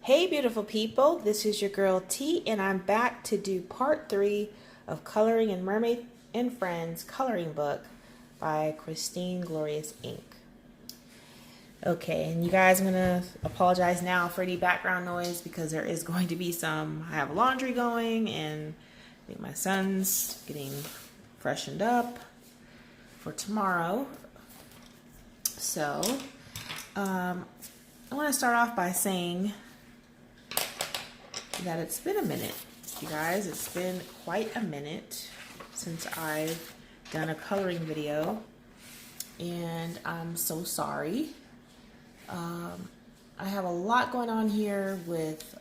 Hey beautiful people, this is your girl T and I'm back to do part 3 of Coloring in Mermaid and Friends coloring book by Christin Gloriousink. Okay, and you guys, I'm going to apologize now for any background noise because there is going to be some. I have laundry going and I think my son's getting freshened up for tomorrow. So, I want to start off by saying that it's been a minute, you guys. It's been quite a minute since I've done a coloring video, and I'm so sorry. I have a lot going on here with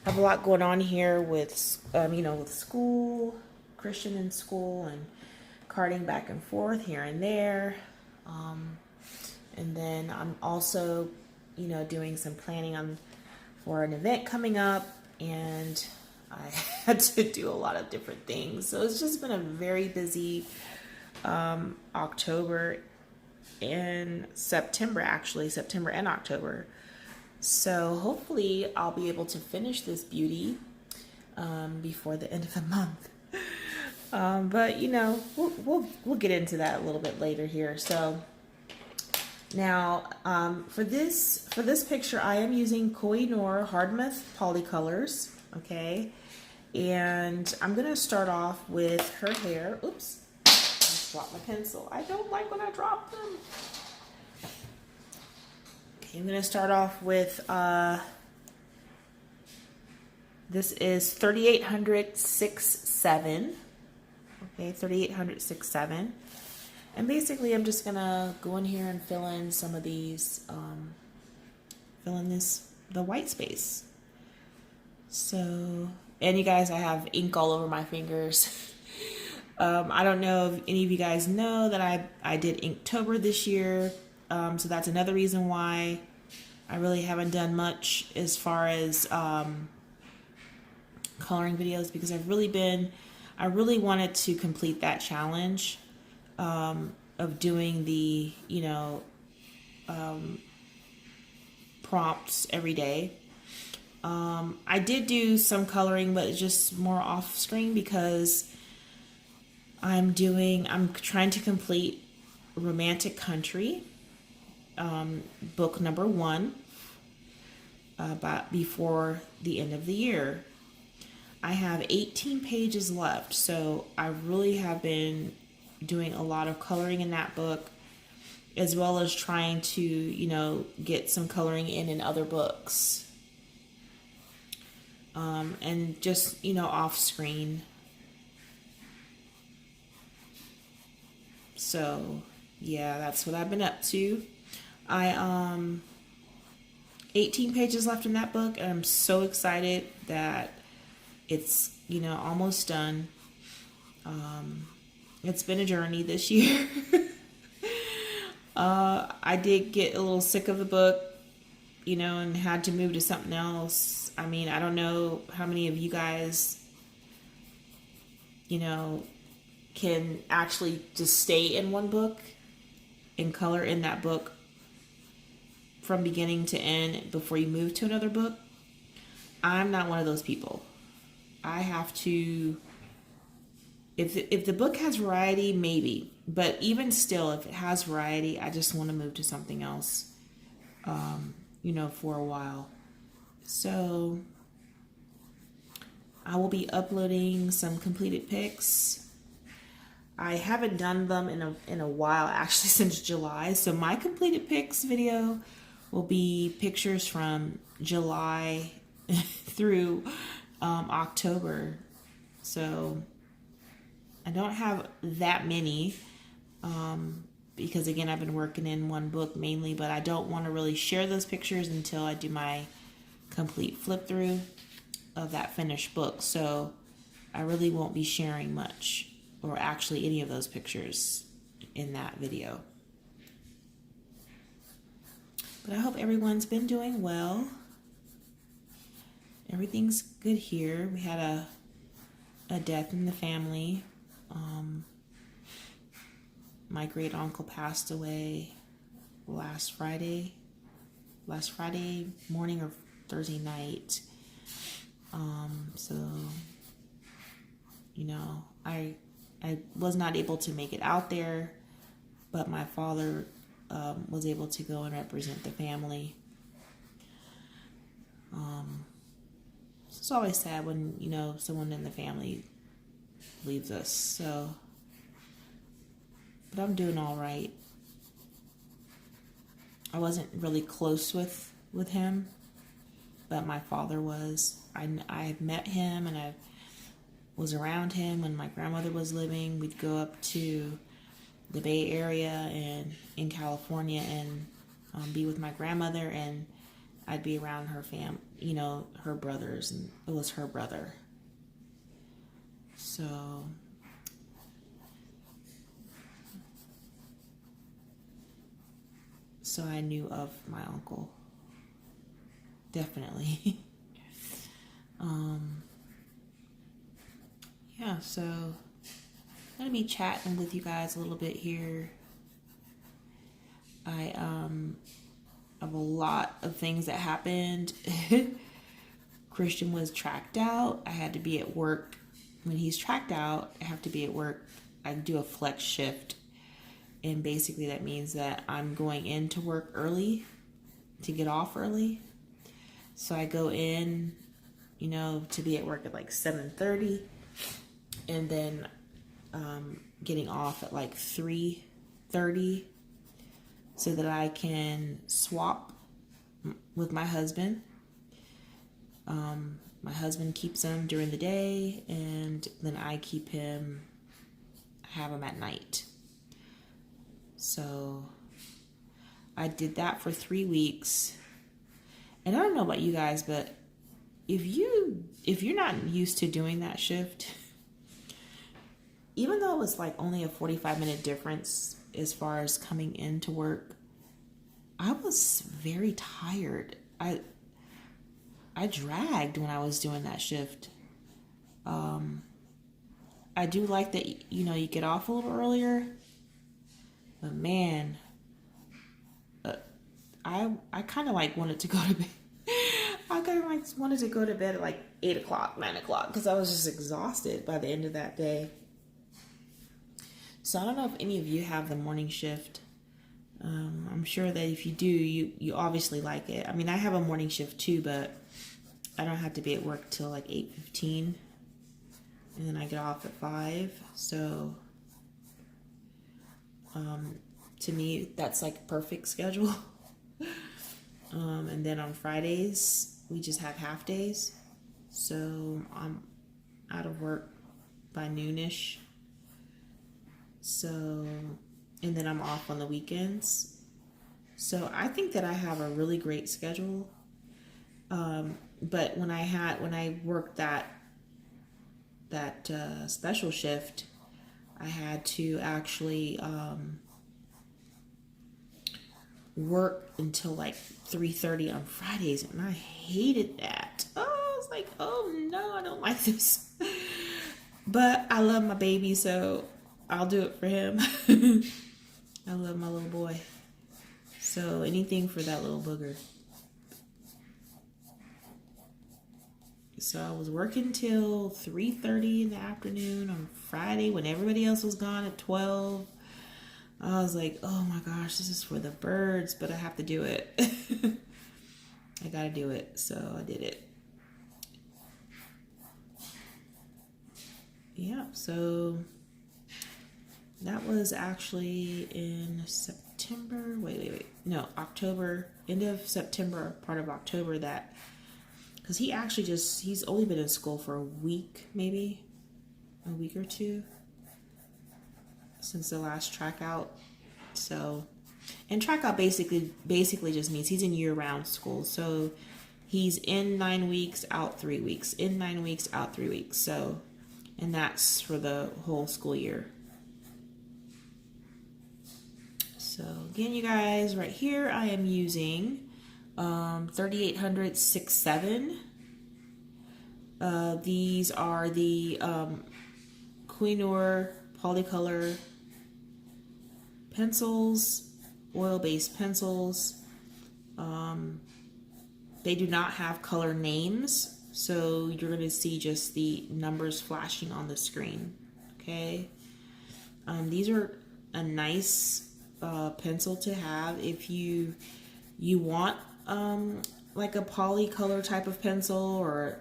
with school, Christian in school, and carting back and forth here and there. And then I'm also doing some planning for an event coming up, and I had to do a lot of different things. So it's just been a very busy October and September, actually, September and October. So hopefully I'll be able to finish this beauty before the end of the month. But we'll get into that a little bit later here. So now, for this picture, I am using Koh I Noor Polycolors, okay? And I'm gonna start off with her hair. Oops, I just dropped my pencil. I don't like when I drop them. Okay, I'm gonna start off with, this is 3800-6-7, okay, 3800-6-7. And basically, I'm just gonna go in here and fill in some of these, the white space. So, and you guys, I have ink all over my fingers. I don't know if any of you guys know that I did Inktober this year. So that's another reason why I really haven't done much as far as coloring videos, because I really wanted to complete that challenge. Of doing the, prompts every day. I did do some coloring, but it's just more off screen because I'm trying to complete Romantic Country, book number 1, before the end of the year. I have 18 pages left, so I really have been doing a lot of coloring in that book, as well as trying to get some coloring in other books, and just off screen. So yeah, that's what I've been up to. 18 pages left in that book, and I'm so excited that it's almost done. It's been a journey this year. I did get a little sick of the book, and had to move to something else. I mean, I don't know how many of you guys, can actually just stay in one book and color in that book from beginning to end before you move to another book. I'm not one of those people. I have to... If the book has variety, maybe. But even still, if it has variety, I just want to move to something else, for a while. So I will be uploading some completed pics. I haven't done them in a while, actually, since July. So my completed pics video will be pictures from July through October. So I don't have that many, because again, I've been working in one book mainly, but I don't want to really share those pictures until I do my complete flip through of that finished book. So I really won't be sharing much, or actually any of those pictures, in that video. But I hope everyone's been doing well. Everything's good here. We had a death in the family. My great uncle passed away last Friday, last Friday morning or Thursday night. So, you know, I was not able to make it out there, but my father was able to go and represent the family. It's always sad when, you know, someone in the family leaves us. So, but I'm doing all right. I wasn't really close with him, but my father was. I met him and I was around him when my grandmother was living. We'd go up to the Bay Area and in California and be with my grandmother, and I'd be around her you know, her brothers, and it was her brother. So I knew of my uncle. Definitely. Yeah, so I'm gonna be chatting with you guys a little bit here. I have a lot of things that happened. Christian was tracked out. I had to be at work. When he's tracked out, I have to be at work. I do a flex shift. And basically that means that I'm going into work early to get off early. So I go in, you know, to be at work at like 7:30. And then getting off at like 3:30 so that I can swap with my husband. My husband keeps him during the day, and then I have him at night. So I did that for 3 weeks. And I don't know about you guys, but if you're not used to doing that shift, even though it was like only a 45-minute difference as far as coming into work, I was very tired. I dragged when I was doing that shift. I do like that, you know, you get off a little earlier, but man, I kind of like wanted to go to bed. I kind of like wanted to go to bed at like 8 o'clock, 9 o'clock, because I was just exhausted by the end of that day. So I don't know if any of you have the morning shift. I'm sure that if you do, you obviously like it. I mean, I have a morning shift too, but I don't have to be at work till like 8:15, and then I get off at 5. So to me, that's like a perfect schedule. And then on Fridays, we just have half days. So I'm out of work by noonish. So, and then I'm off on the weekends. So I think that I have a really great schedule. But when I worked that special shift, I had to actually work until like 3:30 on Fridays, and I hated that. Oh, I was like, oh no, I don't like this. But I love my baby, so I'll do it for him. I love my little boy. So anything for that little booger. So I was working till 3:30 in the afternoon on Friday when everybody else was gone at 12. I was like, oh my gosh, this is for the birds, but I have to do it. I gotta do it. So I did it. Yeah, so that was actually in September. Wait. No, October, end of September, part of October, that, because he's only been in school for a week, maybe a week or two since the last track out. So, and track out basically just means he's in year-round school. So he's in 9 weeks, out 3 weeks, in 9 weeks, out 3 weeks. So, and that's for the whole school year. So again, you guys, right here I am using 3800 6.7. These are the Koh I Noor Polycolor pencils, oil-based pencils. They do not have color names, so you're going to see just the numbers flashing on the screen. Okay. These are a nice pencil to have if you want like a polycolor type of pencil, or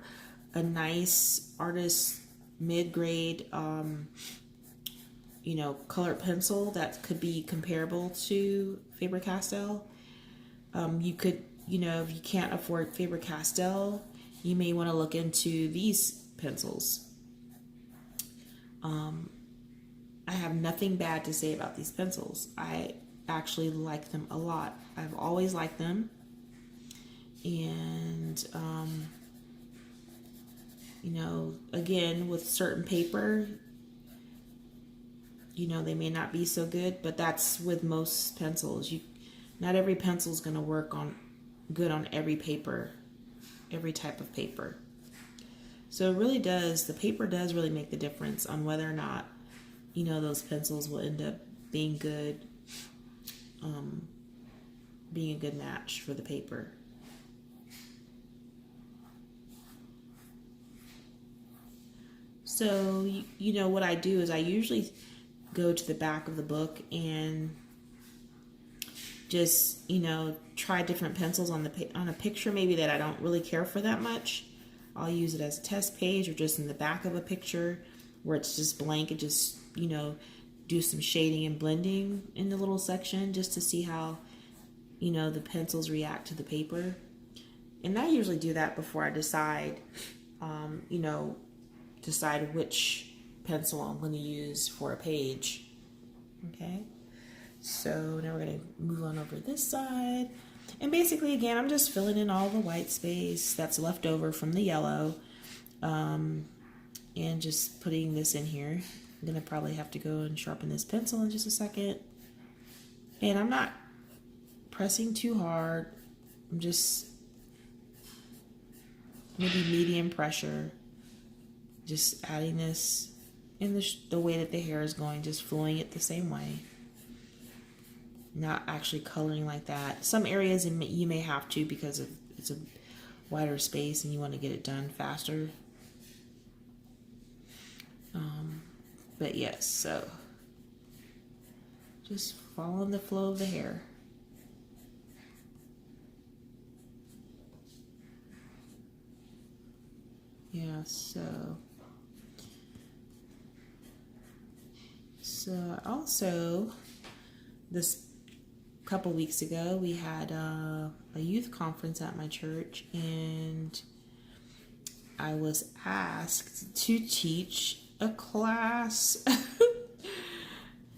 a nice artist mid-grade colored pencil that could be comparable to Faber-Castell. You could, if you can't afford Faber-Castell, you may want to look into these pencils. I have nothing bad to say about these pencils. I actually like them a lot. I've always liked them. And, again, with certain paper, they may not be so good, but that's with most pencils. Not every pencil is going to work good on every paper, every type of paper. So it really does, the paper does really make the difference on whether or not, those pencils will end up being good, being a good match for the paper. So, what I do is I usually go to the back of the book and just, try different pencils on a picture maybe that I don't really care for that much. I'll use it as a test page, or just in the back of a picture where it's just blank, and just, do some shading and blending in the little section just to see how, the pencils react to the paper. And I usually do that before I decide which pencil I'm going to use for a page. Okay, so now we're going to move on over this side. And basically, again, I'm just filling in all the white space that's left over from the yellow, and just putting this in here. I'm going to probably have to go and sharpen this pencil in just a second. And I'm not pressing too hard. I'm just maybe medium pressure. Just adding this in the way that the hair is going, just flowing it the same way. Not actually coloring like that. Some areas you may have to, because it's a wider space and you want to get it done faster. But yes, so just following the flow of the hair. Yeah, so also, this couple weeks ago, we had a youth conference at my church, and I was asked to teach a class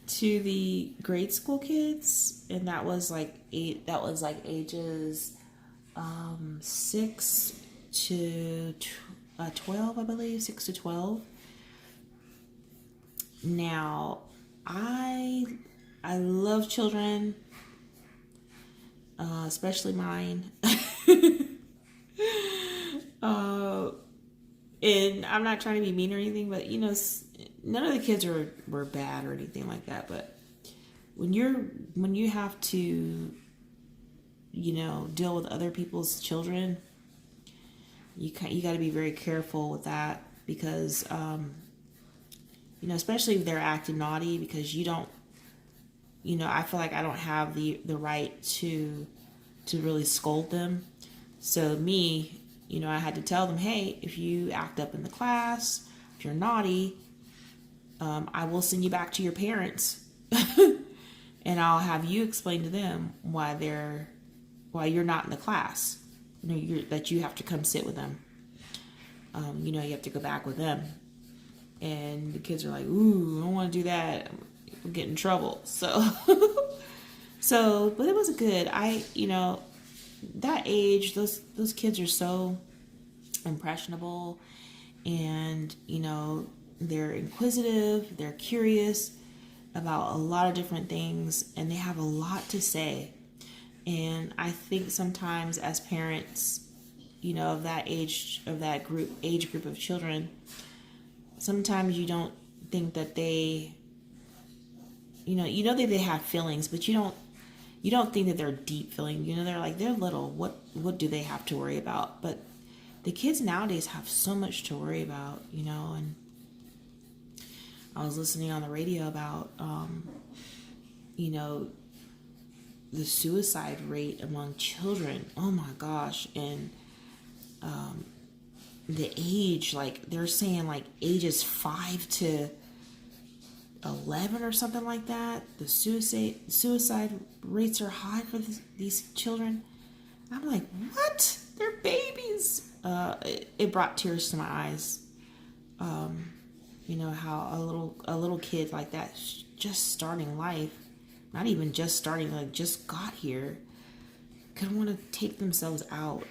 to the grade school kids, and that was like ages 6 to 12, I believe, 6 to 12. Now, I love children, especially mine. And I'm not trying to be mean or anything, but none of the kids were bad or anything like that. But when you have to, deal with other people's children, you got to be very careful with that, because especially if they're acting naughty, because you don't, I feel like I don't have the right to really scold them. So me, I had to tell them, hey, if you act up in the class, if you're naughty, I will send you back to your parents, and I'll have you explain to them why you're not in the class. That you have to come sit with them. You have to go back with them. And the kids are like, ooh, I don't want to do that. We'll get in trouble. So, but it was good. That age, those kids are so impressionable, and, they're inquisitive, they're curious about a lot of different things, and they have a lot to say. And I think sometimes as parents, of that age group of children, sometimes you don't think that they, that they have feelings, but you you don't think that they're deep feeling, you know, they're little. What do they have to worry about? But the kids nowadays have so much to worry about, you know. And I was listening on the radio about, you know, the suicide rate among children. Oh my gosh. And the age, like they're saying like ages 5 to 11 or something like that. The suicide rates are high for these children. I'm like, what? They're babies. It brought tears to my eyes. You know how a little kid like that, just starting life, not even just starting, like just got here, could want to take themselves out.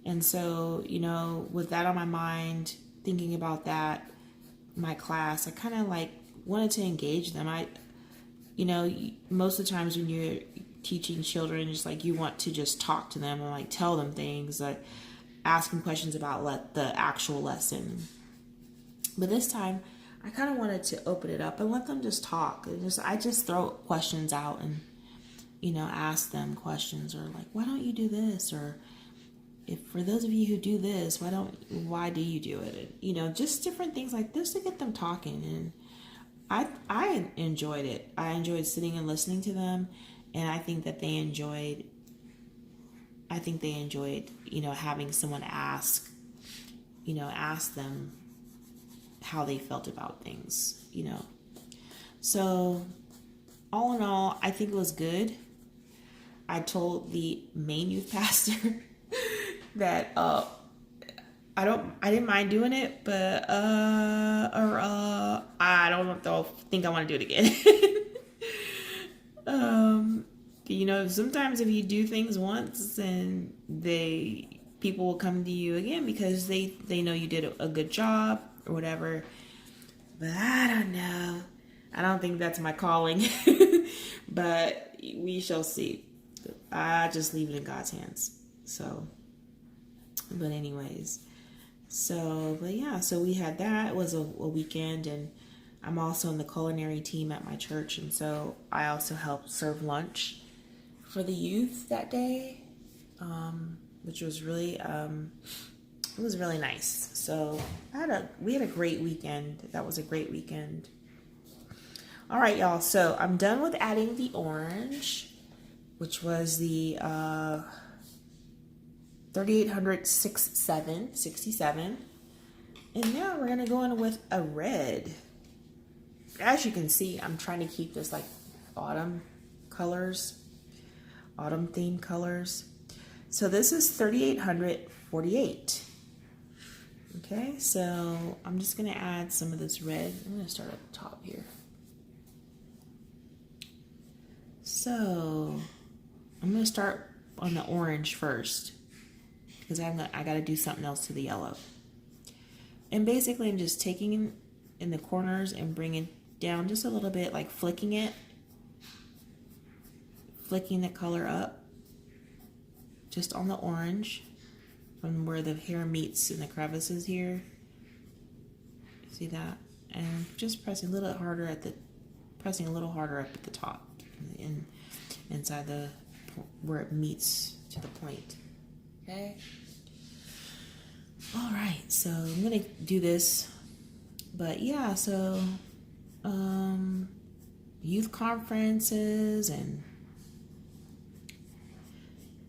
And so, you know, with that on my mind, thinking about that, my class, I kind of like wanted to engage them. You know, most of the times when you're teaching children, it's like you want to just talk to them and like tell them things, like ask them questions about the actual lesson. But this time, I kind of wanted to open it up and let them just talk. I just throw questions out and, you know, ask them questions, or like, why don't you do this? Or if for those of you who do this, why do you do it? And, you know, just different things like this to get them talking. And I enjoyed it. I enjoyed sitting and listening to them, and I think they enjoyed, you know, having someone ask them how they felt about things, you know. So all in all, I think it was good. I told the main youth pastor that I didn't mind doing it, but I don't think I want to do it again. You know, sometimes if you do things once, and people will come to you again because they know you did a good job or whatever. But I don't know. I don't think that's my calling. But we shall see. I just leave it in God's hands. So, but anyways, but yeah, so we had that. It was a weekend, and I'm also in the culinary team at my church, and so I also helped serve lunch for the youth that day, which was really it was really nice. So we had a great weekend. That was a great weekend. All right, y'all. So I'm done with adding the orange, which was the 3800 67. And now we're gonna go in with a red. As you can see, I'm trying to keep this like autumn themed colors. So this is 3848. Okay, so I'm just gonna add some of this red. I'm gonna start at the top here. So I'm gonna start on the orange first, because I got to do something else to the yellow. And basically I'm just taking in the corners and bringing down just a little bit, like flicking the color up just on the orange from where the hair meets in the crevices here. See that? And just pressing a little harder up at the top, inside where it meets to the point. Okay. All right, so I'm gonna do this, but yeah, so youth conferences, and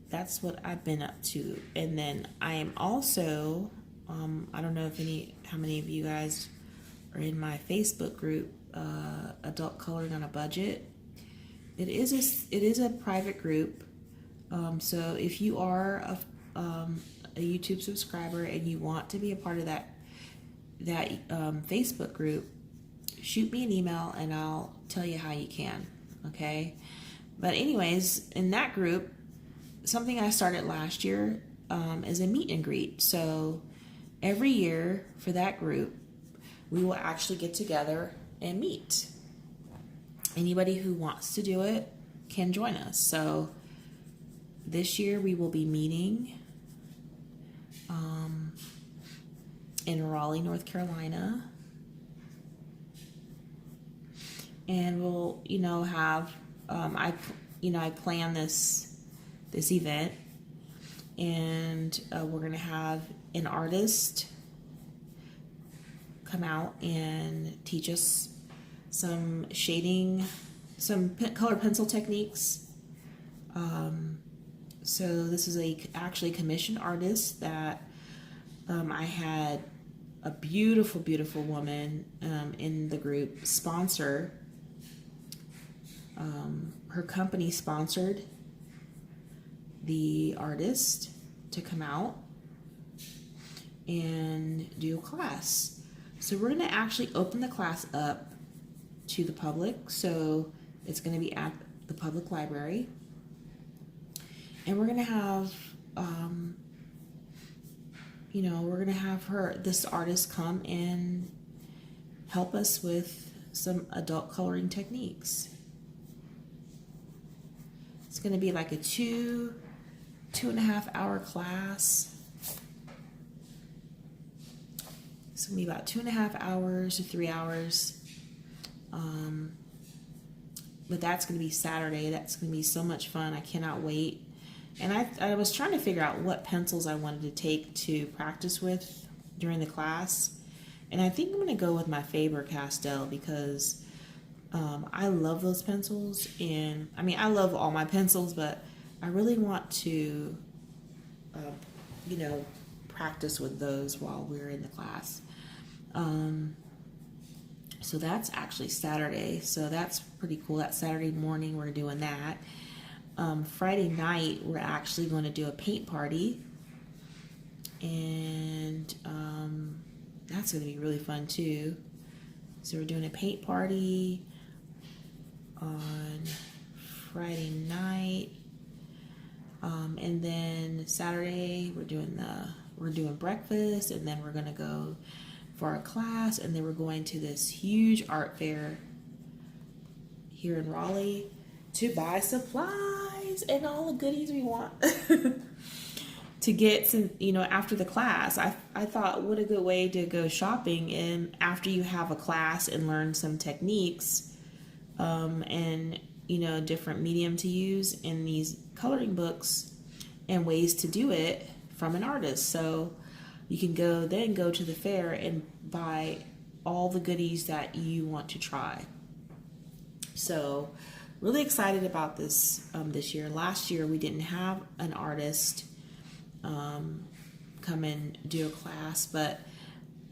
that's what I've been up to. And then I am also I don't know how many of you guys are in my Facebook group, Adult Coloring on a Budget. It is a private group. So if you are a YouTube subscriber and you want to be a part of that Facebook group, shoot me an email and I'll tell you how you can. Okay. But anyways, in that group, something I started last year is a meet and greet. So every year for that group, we will actually get together and meet. Anybody who wants to do it can join us. So this year we will be meeting in Raleigh, North Carolina. And we'll, have I planned this event, and we're gonna have an artist come out and teach us some shading, some color pencil techniques. So this is actually commissioned artist that I had a beautiful, beautiful woman in the group sponsor. Her company sponsored the artist to come out and do a class. So we're going to actually open the class up to the public. So it's going to be at the public library. And we're going to have, this artist come and help us with some adult coloring techniques. It's going to be like a 2.5 hour class. It's going to be about 2.5 hours to 3 hours. But that's going to be Saturday. That's going to be so much fun. I cannot wait. And I was trying to figure out what pencils I wanted to take to practice with during the class. And I think I'm going to go with my Faber-Castell because I love those pencils. And I mean, I love all my pencils, but I really want to, practice with those while we're in the class. So that's actually Saturday. So that's pretty cool. That Saturday morning, we're doing that. Friday night, we're actually going to do a paint party. And that's going to be really fun too. So we're doing a paint party on Friday night. And then Saturday, we're doing breakfast, and then we're going to go for our class, and then we're going to this huge art fair here in Raleigh to buy supplies and all the goodies we want to get some, after the class. I thought, what a good way to go shopping, and after you have a class and learn some techniques and different medium to use in these coloring books and ways to do it from an artist. So you can go to the fair and buy all the goodies that you want to try. So really excited about this this year. Last year we didn't have an artist come and do a class, but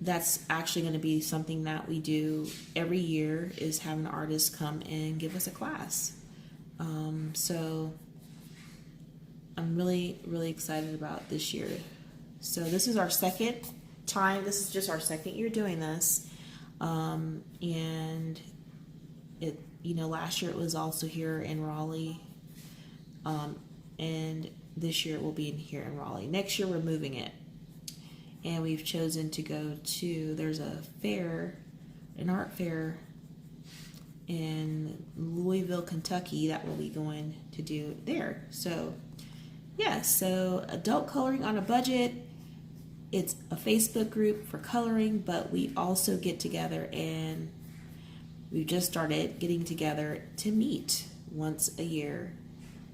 that's actually going to be something that we do every year, is have an artist come and give us a class. So I'm really, really excited about this year. So this is our second time. This is just our second year doing this. And it, last year it was also here in Raleigh. And this year it will be here in Raleigh. Next year we're moving it. And we've chosen to go to, there's a fair, an art fair in Louisville, Kentucky, that we'll be going to do there. So, yeah, so adult coloring on a budget. It's a Facebook group for coloring, but we also get together, and we've just started getting together to meet once a year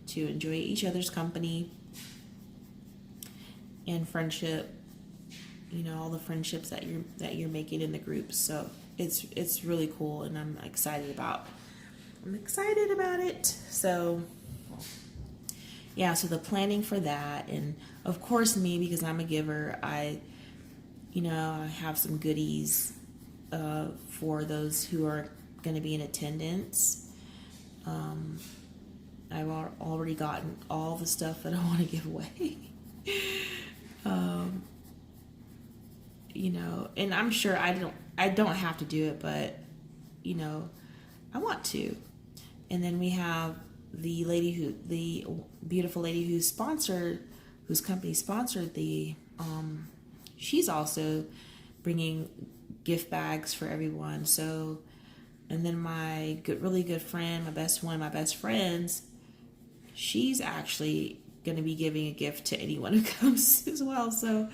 to enjoy each other's company and friendship. All the friendships that you're making in the groups. So it's really cool, and I'm excited about it. So yeah, so the planning for that, and of course me, because I'm a giver, I have some goodies for those who are going to be in attendance. I've already gotten all the stuff that I want to give away. And I'm sure I don't have to do it, but I want to. And then we have the beautiful lady whose company sponsored she's also bringing gift bags for everyone. So, and then my really good friend, one of my best friends, she's actually going to be giving a gift to anyone who comes as well. So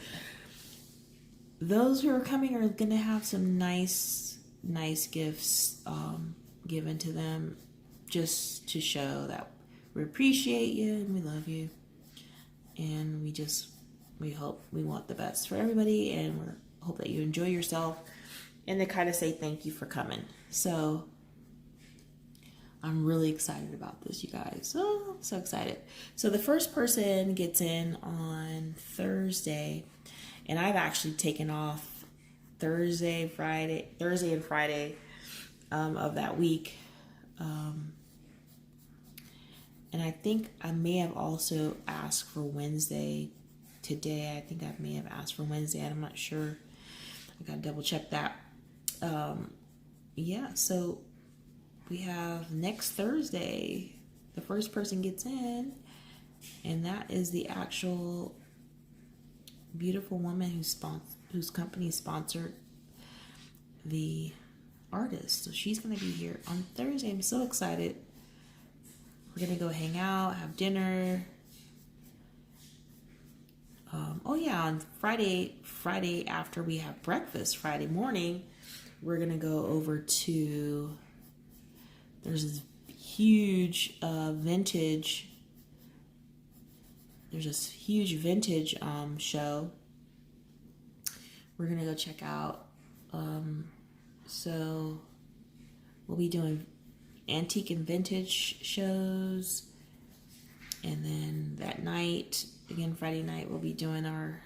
those who are coming are going to have some nice gifts given to them just to show that we appreciate you and we love you, and we want the best for everybody, and we hope that you enjoy yourself, and to kind of say thank you for coming. So I'm really excited about this, you guys. Oh, I'm so excited. So the first person gets in on Thursday, and I've actually taken off Thursday and Friday of that week. And I think I may have also asked for Wednesday today. I think I may have asked for Wednesday. I'm not sure. I gotta double check that. Yeah, so we have next Thursday, the first person gets in, and that is the actual beautiful woman whose company sponsored the artist. So she's going to be here on Thursday. I'm so excited. We're going to go hang out, have dinner. Oh yeah, on Friday after we have breakfast, Friday morning, we're going to go over to, there's this huge vintage show we're gonna go check out. So we'll be doing antique and vintage shows, and then that night, again Friday night, we'll be doing our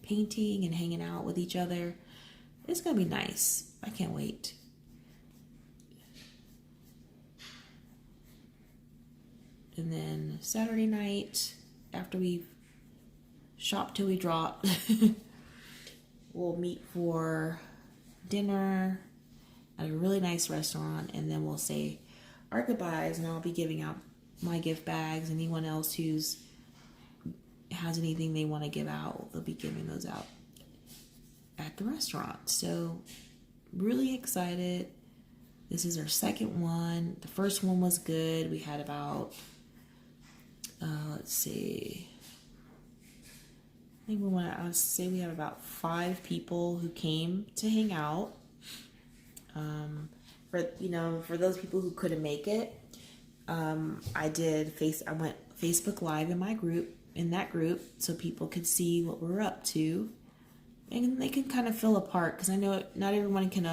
painting and hanging out with each other. It's gonna be nice. I can't wait. And then Saturday night, after we shop till we drop, we'll meet for dinner at a really nice restaurant, and then we'll say our goodbyes, and I'll be giving out my gift bags. Anyone else has anything they want to give out, they'll be giving those out at the restaurant. So really excited. This is our second one. The first one was good. We had about let's see, I think I would say we have about 5 people who came to hang out. For those people who couldn't make it, I went Facebook Live in that group, so people could see what we're up to, and they can kind of feel a part, because I know not everyone can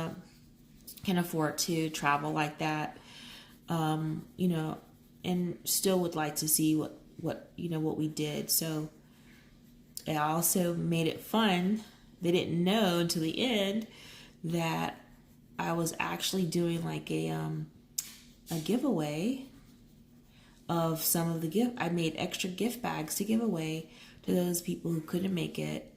afford to travel like that, and still would like to see what we did. So I also made it fun. They didn't know until the end that I was actually doing like a giveaway of some of the gift. I made extra gift bags to give away to those people who couldn't make it.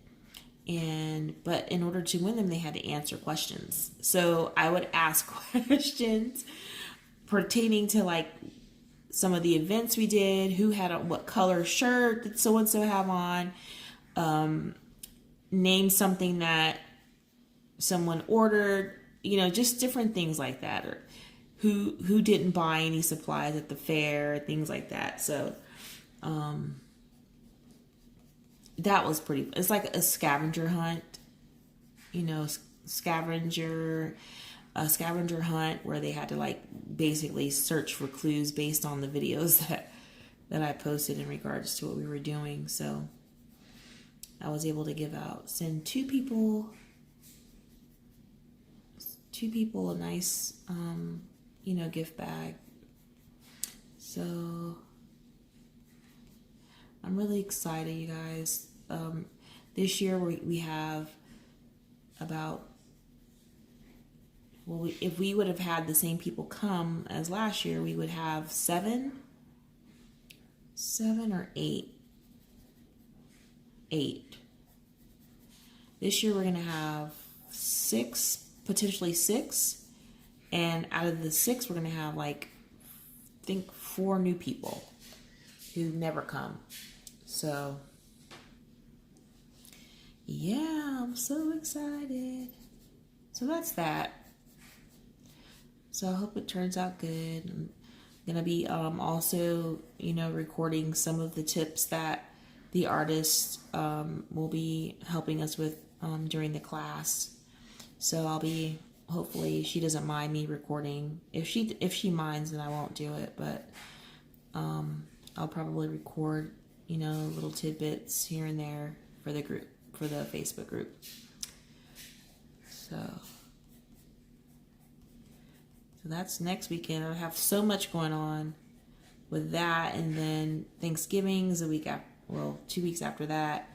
But in order to win them, they had to answer questions. So I would ask questions pertaining to like some of the events we did, who had what color shirt did so-and-so have on, name something that someone ordered, just different things like that, or who didn't buy any supplies at the fair, things like that. So that was it's like a scavenger hunt, a scavenger hunt where they had to like basically search for clues based on the videos that I posted in regards to what we were doing. So I was able to send two people a nice gift bag. So I'm really excited, you guys. This year we have about, if we would have had the same people come as last year, we would have 7 or 8. This year we're going to have 6, potentially 6. And out of the 6, we're going to have I think 4 new people who never come. So yeah, I'm so excited. So that's that. So I hope it turns out good. I'm going to be also, recording some of the tips that the artist will be helping us with during the class. So I'll be hopefully she doesn't mind me recording. If she minds, then I won't do it, but I'll probably record, you know, little tidbits here and there for the group, for the Facebook group. So that's next weekend. I have so much going on with that, and then Thanksgiving's a week after, well, 2 weeks after that.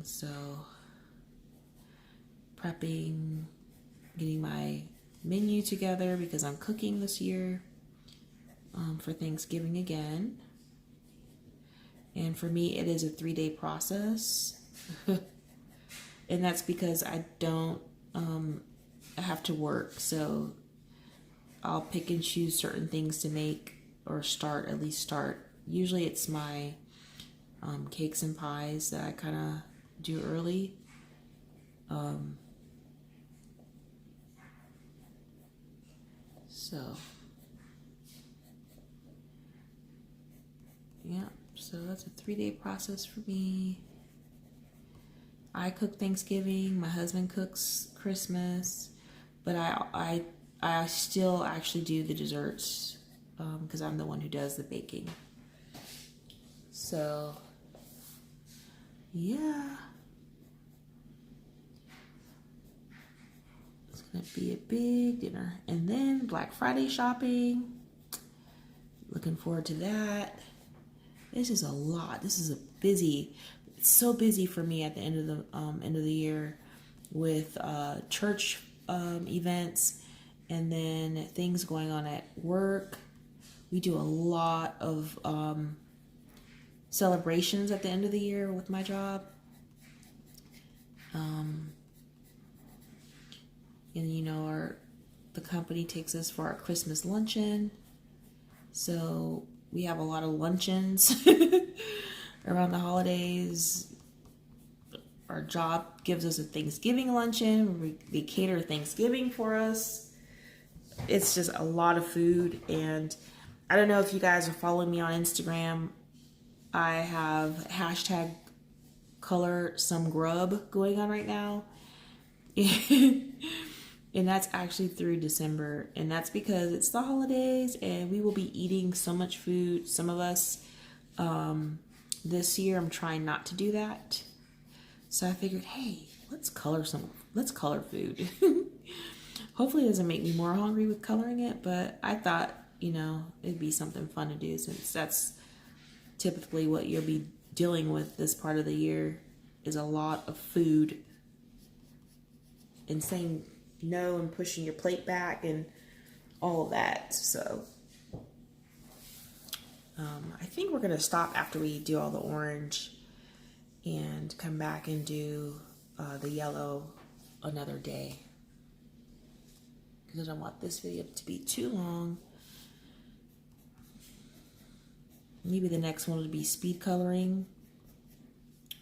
So prepping, getting my menu together because I'm cooking this year for Thanksgiving again. And for me, it is a 3-day process. And that's because I don't have to work. So I'll pick and choose certain things to make or at least start. Usually it's my cakes and pies that I kind of do early. So yeah, so that's a 3-day process for me. I cook Thanksgiving, my husband cooks Christmas, but I still actually do the desserts because I'm the one who does the baking. So yeah, it's gonna be a big dinner. And then Black Friday shopping, looking forward to that. This is a lot. This is it's so busy for me at the end of the year with church events, and then things going on at work. We do a lot of celebrations at the end of the year with my job. And you know, the company takes us for our Christmas luncheon. So we have a lot of luncheons around the holidays. Our job gives us a Thanksgiving luncheon. They cater Thanksgiving for us. It's just a lot of food. And I don't know if you guys are following me on Instagram. I have #ColorSomeGrub going on right now. And that's actually through December. And that's because it's the holidays and we will be eating so much food. Some of us, this year, I'm trying not to do that. So I figured, hey, let's color food. Hopefully it doesn't make me more hungry with coloring it, but I thought, you know, it'd be something fun to do since that's typically what you'll be dealing with this part of the year is a lot of food and saying no and pushing your plate back and all of that. So I think we're going to stop after we do all the orange and come back and do the yellow another day, because I don't want this video to be too long. Maybe the next one would be speed coloring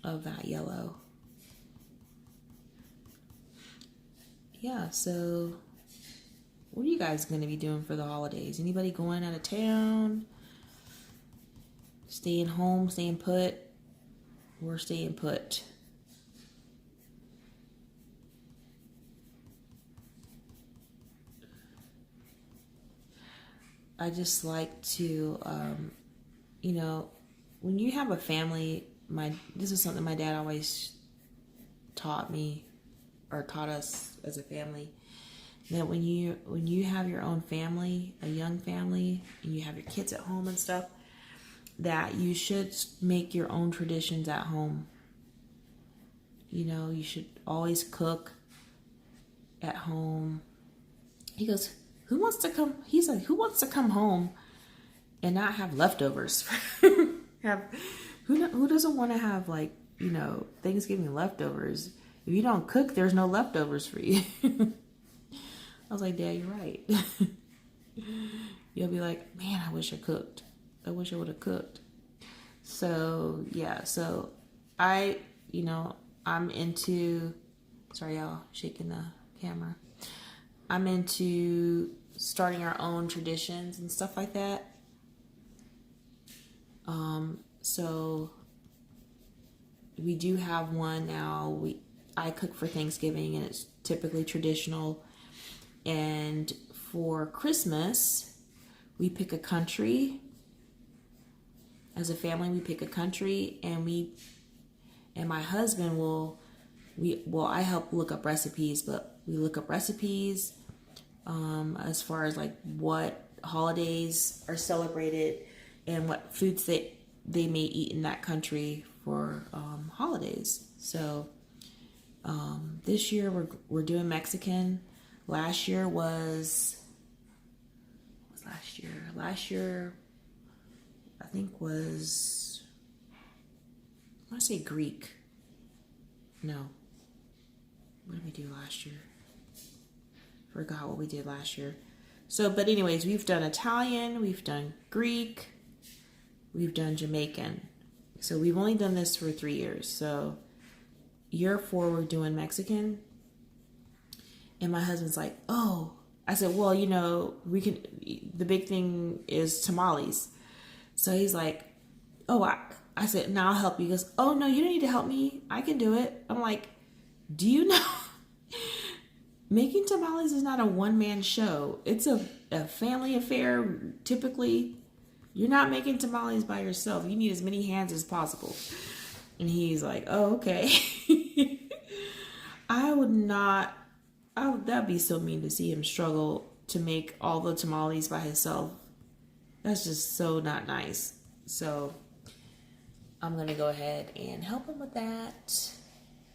of that yellow. Yeah, so what are you guys going to be doing for the holidays? Anybody going out of town? Staying home, staying put? We're staying put. I just like to, you know, when you have a family, this is something my dad always taught me, or taught us as a family, that when you have your own family, a young family, and you have your kids at home and stuff, that you should make your own traditions at home. You know, you should always cook at home. He goes, who wants to come home and not have leftovers? Who doesn't want to have, like, you know, Thanksgiving leftovers? If you don't cook, there's no leftovers for you. I was like, Dad, you're right. You'll be like, man, I wish I cooked. I wish I would have cooked. So, yeah, so I'm into, sorry y'all, shaking the camera. I'm into starting our own traditions and stuff like that. So we do have one now. I cook for Thanksgiving, and it's typically traditional. And for Christmas, we pick a country. As a family, we pick a country, and my husband I help look up recipes, but we look up recipes as far as like what holidays are celebrated and what foods they may eat in that country for holidays. So this year we're doing Mexican. Last year last year I think was, I want to say Greek. No. What did we do last year? Forgot what we did last year. So, but anyways, we've done Italian, we've done Greek, we've done Jamaican. So we've only done this for 3 years. So year 4, we're doing Mexican. And my husband's like, oh, I said, well, you know, the big thing is tamales. So he's like, oh, I said, no, I'll help you. He goes, oh, no, you don't need to help me. I can do it. I'm like, do you know? Making tamales is not a one-man show. It's a family affair. Typically, you're not making tamales by yourself. You need as many hands as possible. And he's like, oh, okay. That'd be so mean to see him struggle to make all the tamales by himself. That's just so not nice. So I'm going to go ahead and help him with that.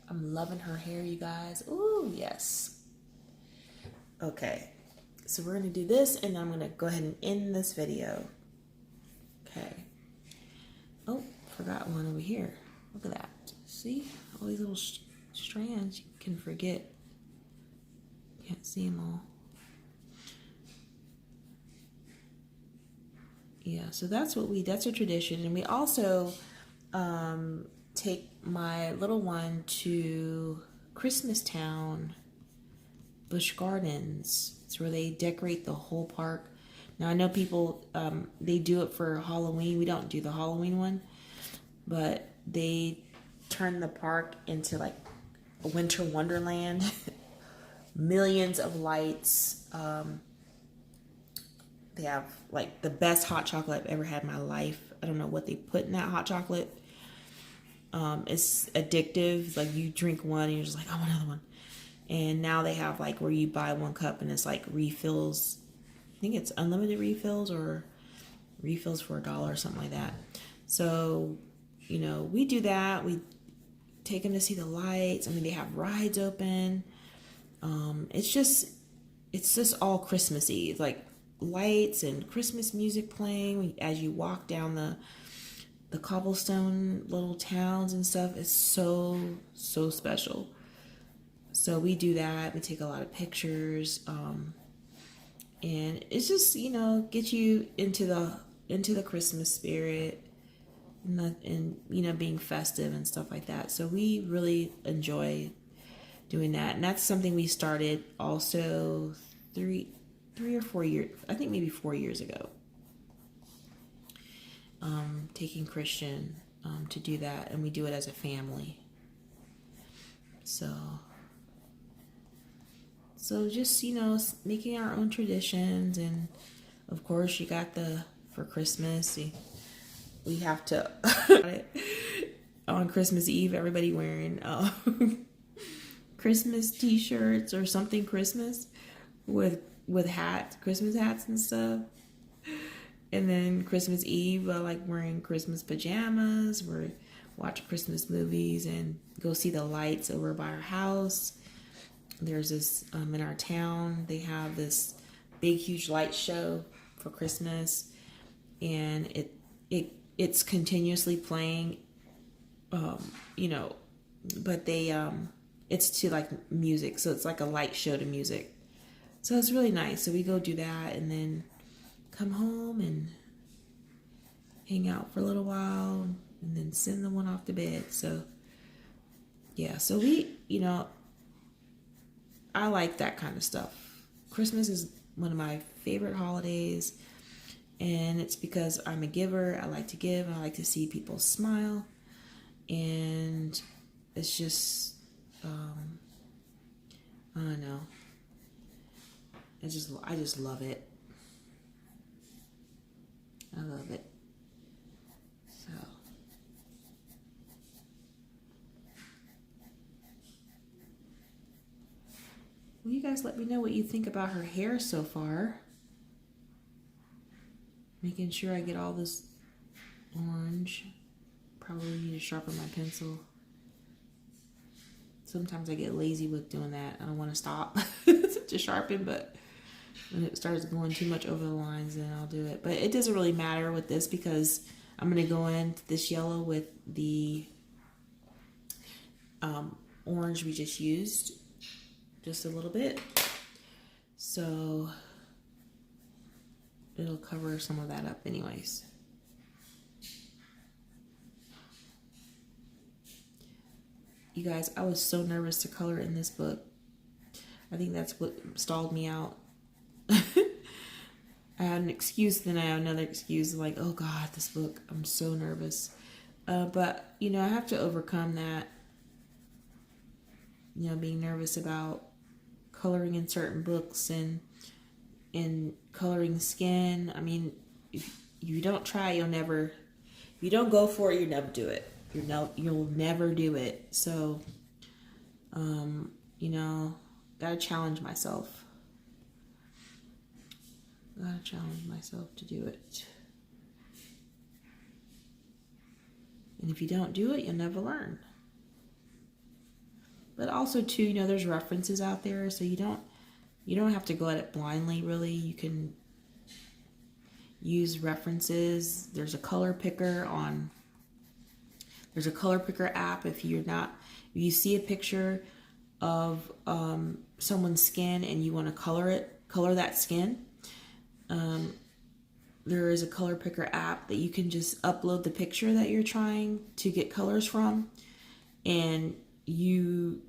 I'm loving her hair, you guys. Ooh, yes. Okay. So we're going to do this, and I'm going to go ahead and end this video. Okay. Oh, forgot one over here. Look at that. See? All these little strands you can forget. Can't see them all. Yeah, so that's a tradition. And we also take my little one to Christmas Town, Busch Gardens. It's where they decorate the whole park. Now, I know people, they do it for Halloween. We don't do the Halloween one, but they turn the park into like a winter wonderland. Millions of lights. They have like the best hot chocolate I've ever had in my life. I don't know what they put in that hot chocolate. It's addictive. Like you drink one and you're just like, I want another one. And now they have like where you buy one cup and it's like refills. I think it's unlimited refills or refills for $1 or something like that. So, you know, we do that. We take them to see the lights. I mean, they have rides open. It's just all Christmassy. It's like lights and Christmas music playing as you walk down the cobblestone little towns and stuff. It's so special. So we do that. We take a lot of pictures, and it's just, you know, get you into the Christmas spirit and you know, being festive and stuff like that. So we really enjoy doing that, and that's something we started also three or 4 years, I think maybe 4 years ago, taking Christian to do that, and we do it as a family. So just, you know, making our own traditions. And of course you got for Christmas, we have to on Christmas Eve, everybody wearing Christmas t-shirts or something Christmas with hats, Christmas hats and stuff. And then Christmas Eve, like wearing Christmas pajamas. We're watch Christmas movies and go see the lights over by our house. There's this in our town, they have this big huge light show for Christmas, and it's continuously playing, you know, but they it's to like music, so it's like a light show to music. So it's really nice. So we go do that and then come home and hang out for a little while and then send the one off to bed. So yeah, so we, you know, I like that kind of stuff. Christmas is one of my favorite holidays, and it's because I'm a giver. I like to give. I like to see people smile, and it's just I don't know. I just love it. I love it. So. Well, you guys let me know what you think about her hair so far. Making sure I get all this orange. Probably need to sharpen my pencil. Sometimes I get lazy with doing that. I don't want to stop to sharpen, but when it starts going too much over the lines, then I'll do it. But it doesn't really matter with this because I'm going to go into this yellow with the orange we just used. Just a little bit. So it'll cover some of that up anyways. You guys, I was so nervous to color in this book. I think that's what stalled me out. I had an excuse, then I had another excuse, like, oh God, this book, I'm so nervous. But, you know, I have to overcome that, you know, being nervous about coloring in certain books and coloring skin. I mean, if you don't try, you'll never, if you don't go for it, you'll never do it. You'll never do it. So, you know, gotta challenge myself. Gotta challenge myself to do it. And if you don't do it, you'll never learn. But also too, you know, there's references out there, so you don't have to go at it blindly, really. You can use references. There's a color picker app. If you see a picture of someone's skin and you want to color that skin, there is a color picker app that you can just upload the picture that you're trying to get colors from, and you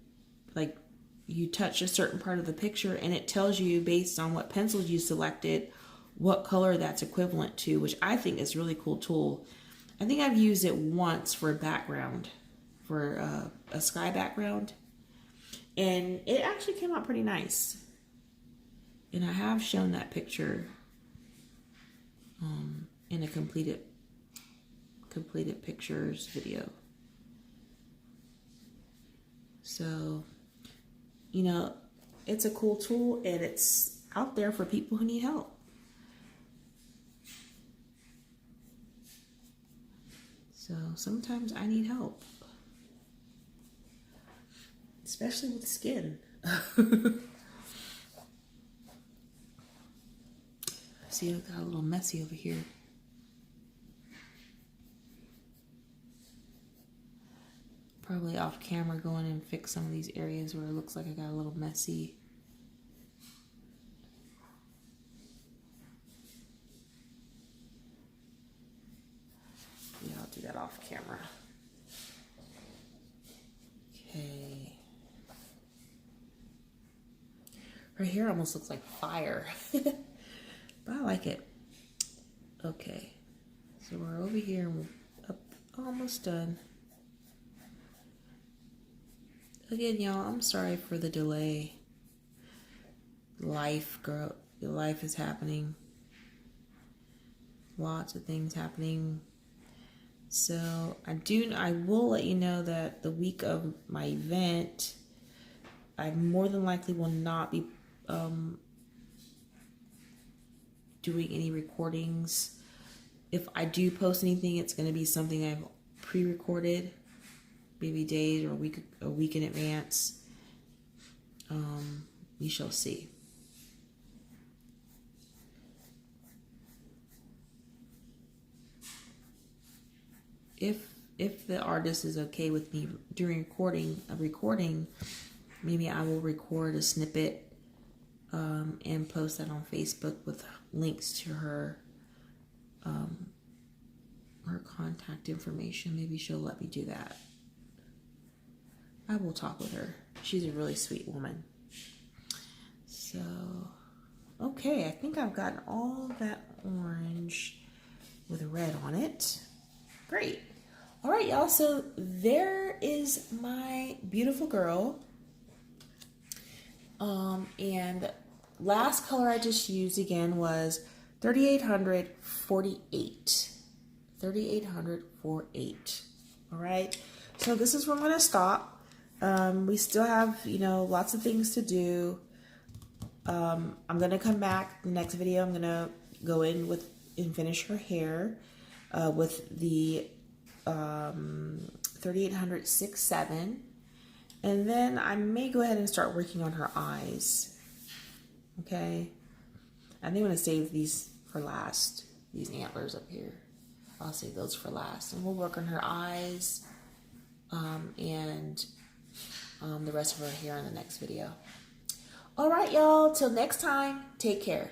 touch a certain part of the picture and it tells you based on what pencils you selected what color that's equivalent to, which I think is a really cool tool. I think I've used it once for a background, for a sky background, and it actually came out pretty nice. And I have shown that picture in a completed pictures video. So, you know, it's a cool tool and it's out there for people who need help. So sometimes I need help, especially with skin. See, it got a little messy over here. Probably off camera go in and fix some of these areas where it looks like I got a little messy. Yeah, I'll do that off camera. Okay. Her hair almost looks like fire. But I like it. Okay. So we're over here and we're up, almost done. Again, y'all, I'm sorry for the delay. Life is happening. Lots of things happening. So I will let you know that the week of my event, I more than likely will not be doing any recordings. If I do post anything, it's going to be something I've pre-recorded, maybe days or a week in advance. We shall see. If the artist is okay with me during a recording, maybe I will record a snippet and post that on Facebook with links to her contact information. Maybe she'll let me do that. I will talk with her. She's a really sweet woman. So, okay, I think I've gotten all that orange with red on it. Great. All right, y'all, so there is my beautiful girl. And the last color I just used again was 3848. 3848. All right. So this is where I'm going to stop. We still have, you know, lots of things to do. I'm going to come back the next video. I'm going to go in with and finish her hair with the 3800 6-7. And then I may go ahead and start working on her eyes. Okay. I think I'm going to save these for last. These antlers up here. I'll save those for last. And we'll work on her eyes and the rest of her hair in the next video. All right, y'all. Till next time. Take care.